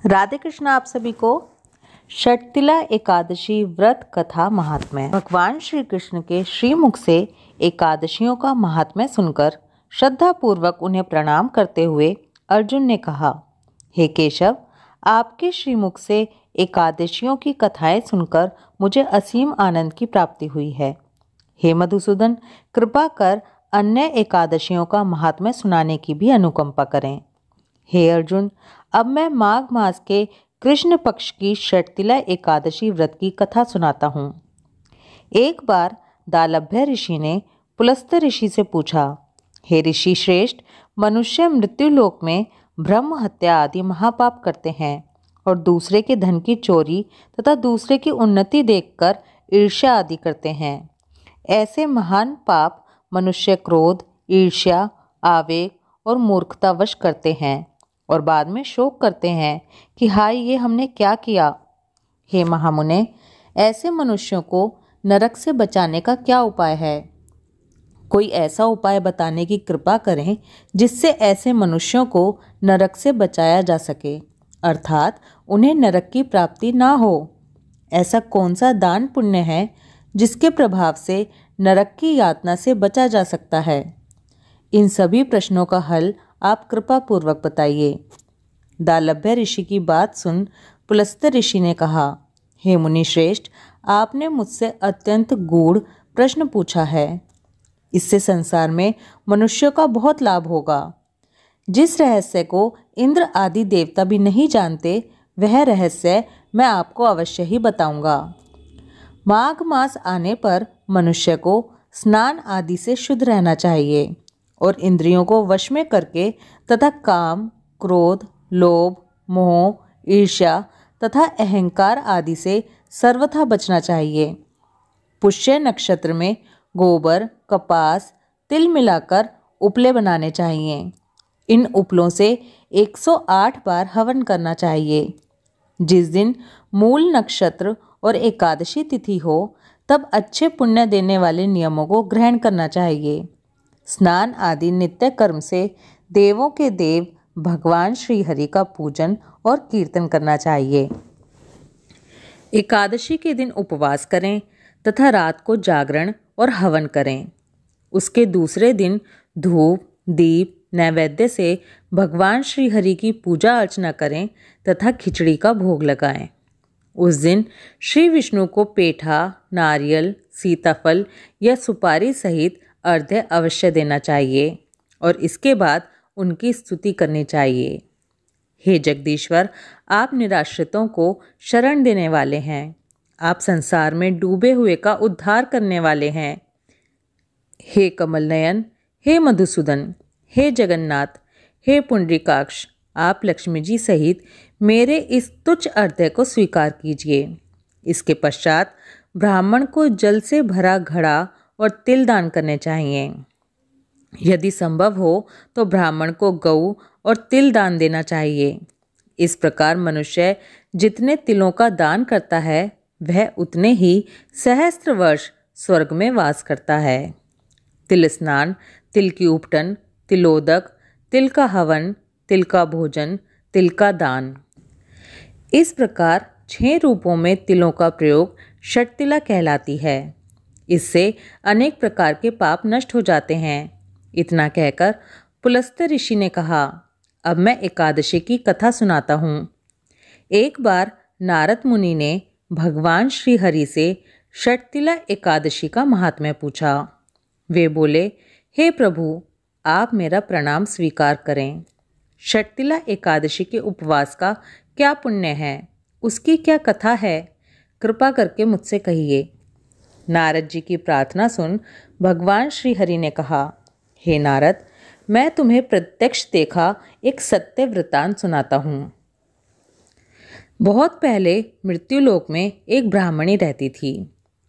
राधे कृष्ण। आप सभी को षटतिला एकादशी व्रत कथा महात्म्य। भगवान श्री कृष्ण के श्रीमुख से एकादशियों का महात्म्य सुनकर श्रद्धा पूर्वक उन्हें प्रणाम करते हुए अर्जुन ने कहा, हे केशव, आपके श्रीमुख से एकादशियों की कथाएं सुनकर मुझे असीम आनंद की प्राप्ति हुई है। हे मधुसूदन, कृपा कर अन्य एकादशियों का महात्म्य सुनाने की भी अनुकंपा करें। हे अर्जुन, अब मैं माघ मास के कृष्ण पक्ष की षटतिला एकादशी व्रत की कथा सुनाता हूँ। एक बार दालभ्य ऋषि ने पुलस्त ऋषि से पूछा, हे ऋषि श्रेष्ठ, मनुष्य मृत्युलोक में ब्रह्म हत्या आदि महापाप करते हैं और दूसरे के धन की चोरी तथा दूसरे की उन्नति देखकर ईर्ष्या आदि करते हैं। ऐसे महान पाप मनुष्य क्रोध, ईर्ष्या, आवेग और मूर्खतावश करते हैं और बाद में शोक करते हैं कि हाय, ये हमने क्या किया। हे महामुने, ऐसे मनुष्यों को नरक से बचाने का क्या उपाय है? कोई ऐसा उपाय बताने की कृपा करें जिससे ऐसे मनुष्यों को नरक से बचाया जा सके, अर्थात उन्हें नरक की प्राप्ति ना हो। ऐसा कौन सा दान पुण्य है जिसके प्रभाव से नरक की यातना से बचा जा सकता है? इन सभी प्रश्नों का हल आप कृपा पूर्वक बताइए। दालभ्य ऋषि की बात सुन पुलस्त ऋषि ने कहा, हे मुनि श्रेष्ठ, आपने मुझसे अत्यंत गूढ़ प्रश्न पूछा है। इससे संसार में मनुष्यों का बहुत लाभ होगा। जिस रहस्य को इंद्र आदि देवता भी नहीं जानते, वह रहस्य मैं आपको अवश्य ही बताऊंगा। माघ मास आने पर मनुष्य को स्नान आदि से शुद्ध रहना चाहिए और इंद्रियों को वश में करके तथा काम, क्रोध, लोभ, मोह, ईर्ष्या तथा अहंकार आदि से सर्वथा बचना चाहिए। पुष्य नक्षत्र में गोबर, कपास, तिल मिलाकर उपले बनाने चाहिए। इन उपलों से 108 बार हवन करना चाहिए। जिस दिन मूल नक्षत्र और एकादशी तिथि हो, तब अच्छे पुण्य देने वाले नियमों को ग्रहण करना चाहिए। स्नान आदि नित्य कर्म से देवों के देव भगवान श्री हरि का पूजन और कीर्तन करना चाहिए। एकादशी के दिन उपवास करें तथा रात को जागरण और हवन करें। उसके दूसरे दिन धूप, दीप, नैवेद्य से भगवान श्री हरि की पूजा अर्चना करें तथा खिचड़ी का भोग लगाएं। उस दिन श्री विष्णु को पेठा, नारियल, सीताफल या सुपारी सहित अर्घ्य अवश्य देना चाहिए और इसके बाद उनकी स्तुति करनी चाहिए। हे जगदीश्वर, आप निराश्रितों को शरण देने वाले हैं। आप संसार में डूबे हुए का उद्धार करने वाले हैं। हे कमल नयन, हे मधुसूदन, हे जगन्नाथ, हे पुंडरीकाक्ष, आप लक्ष्मी जी सहित मेरे इस तुच्छ अर्घ्य को स्वीकार कीजिए। इसके पश्चात ब्राह्मण को जल से भरा घड़ा और तिल दान करने चाहिए। यदि संभव हो तो ब्राह्मण को गऊ और तिल दान देना चाहिए। इस प्रकार मनुष्य जितने तिलों का दान करता है, वह उतने ही सहस्त्र वर्ष स्वर्ग में वास करता है। तिल स्नान, तिल की उपटन, तिलोदक, तिल का हवन, तिल का भोजन, तिल का दान। इस प्रकार 6 रूपों में तिलों का प्रयोग षटतिला कहलाती है। इससे अनेक प्रकार के पाप नष्ट हो जाते हैं। इतना कहकर पुलस्त ऋषि ने कहा, अब मैं एकादशी की कथा सुनाता हूँ। एक बार नारद मुनि ने भगवान श्री हरि से षटतिला एकादशी का महात्म्य पूछा। वे बोले, हे प्रभु, आप मेरा प्रणाम स्वीकार करें। षटतिला एकादशी के उपवास का क्या पुण्य है? उसकी क्या कथा है? कृपा करके मुझसे कहिए। नारद जी की प्रार्थना सुन भगवान श्री हरि ने कहा, हे नारद, मैं तुम्हें प्रत्यक्ष देखा एक सत्य वृतांत सुनाता हूँ। बहुत पहले मृत्युलोक में एक ब्राह्मणी रहती थी।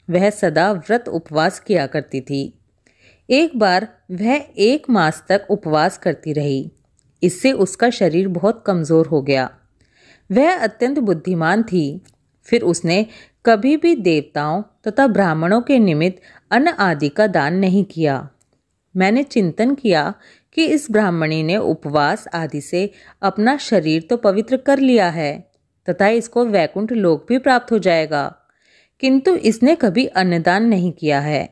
वह सदा व्रत उपवास किया करती थी। एक बार वह 1 मास तक उपवास करती रही। इससे उसका शरीर बहुत कमज़ोर हो गया। वह अत्यंत बुद्धिमान थी। फिर उसने कभी भी देवताओं तथा ब्राह्मणों के निमित्त अन्न आदि का दान नहीं किया। मैंने चिंतन किया कि इस ब्राह्मणी ने उपवास आदि से अपना शरीर तो पवित्र कर लिया है तथा इसको वैकुंठ लोक भी प्राप्त हो जाएगा, किंतु इसने कभी अन्नदान नहीं किया है।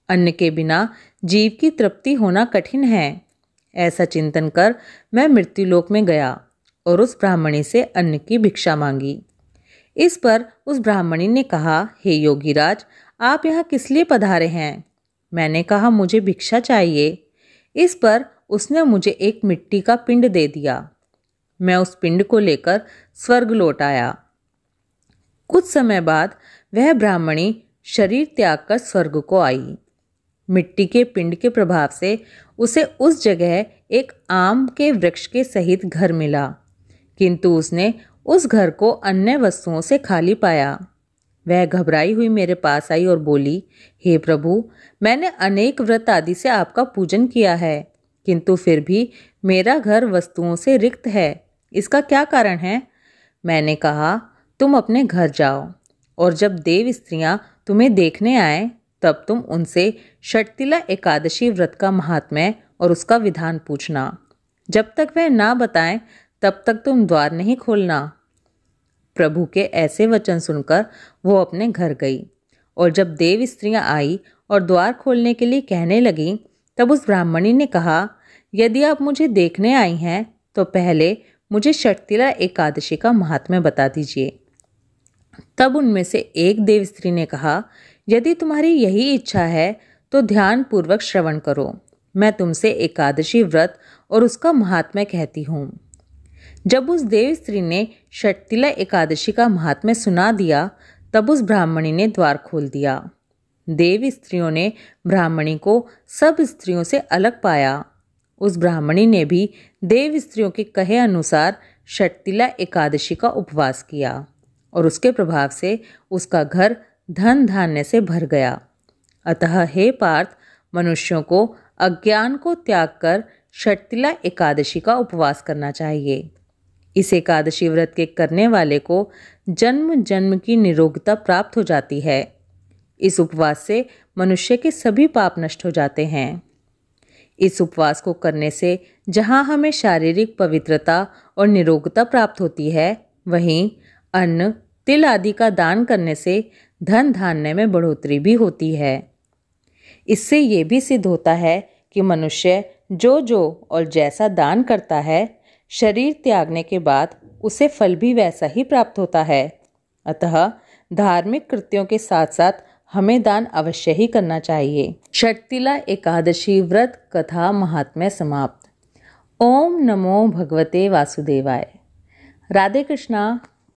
अन्न के बिना जीव की तृप्ति होना कठिन है। ऐसा चिंतन कर मैं मृत्युलोक में गया और उस ब्राह्मणी से अन्न की भिक्षा मांगी। इस पर उस ब्राह्मणी ने कहा, हे योगीराज, आप यहाँ किस लिए पधारे हैं? मैंने कहा, मुझे भिक्षा चाहिए। इस पर उसने मुझे एक मिट्टी का पिंड दे दिया। मैं उस पिंड को लेकर स्वर्ग लौट आया। कुछ समय बाद वह ब्राह्मणी शरीर त्याग कर स्वर्ग को आई। मिट्टी के पिंड के प्रभाव से उसे उस जगह एक आम के वृक्ष के सहित घर मिला, किंतु उसने उस घर को अन्य वस्तुओं से खाली पाया। वह घबराई हुई मेरे पास आई और बोली, हे प्रभु, मैंने अनेक व्रत आदि से आपका पूजन किया है, किंतु फिर भी मेरा घर वस्तुओं से रिक्त है। इसका क्या कारण है? मैंने कहा, तुम अपने घर जाओ और जब देव स्त्रियां तुम्हें देखने आए तब तुम उनसे षटतिला एकादशी व्रत का महात्म्य और उसका विधान पूछना। जब तक वह ना बताएं तब तक तुम द्वार नहीं खोलना। प्रभु के ऐसे वचन सुनकर वो अपने घर गई और जब देव स्त्रियां आई और द्वार खोलने के लिए कहने लगीं, तब उस ब्राह्मणी ने कहा, यदि आप मुझे देखने आई हैं तो पहले मुझे षटतिला एकादशी का महात्म्य बता दीजिए। तब उनमें से एक देव स्त्री ने कहा, यदि तुम्हारी यही इच्छा है तो ध्यान पूर्वक श्रवण करो। मैं तुमसे एकादशी व्रत और उसका महात्म्य कहती हूँ। जब उस देव स्त्री ने षटतिला एकादशी का महात्म्य सुना दिया तब उस ब्राह्मणी ने द्वार खोल दिया। देव स्त्रियों ने ब्राह्मणी को सब स्त्रियों से अलग पाया। उस ब्राह्मणी ने भी देव स्त्रियों के कहे अनुसार षटतिला एकादशी का उपवास किया और उसके प्रभाव से उसका घर धन धान्य से भर गया। अतः हे पार्थ, मनुष्यों को अज्ञान को त्याग कर षटतिला एकादशी का उपवास करना चाहिए। इस एकादशी व्रत के करने वाले को जन्म जन्म की निरोगता प्राप्त हो जाती है। इस उपवास से मनुष्य के सभी पाप नष्ट हो जाते हैं। इस उपवास को करने से जहाँ हमें शारीरिक पवित्रता और निरोगता प्राप्त होती है, वहीं अन्न तिल आदि का दान करने से धन धान्य में बढ़ोतरी भी होती है। इससे ये भी सिद्ध होता है कि मनुष्य जो और जैसा दान करता है, शरीर त्यागने के बाद उसे फल भी वैसा ही प्राप्त होता है। अतः धार्मिक कृत्यों के साथ साथ हमें दान अवश्य ही करना चाहिए। षटतिला एकादशी व्रत कथा महात्म्य समाप्त। ओम नमो भगवते वासुदेवाय। राधे कृष्णा।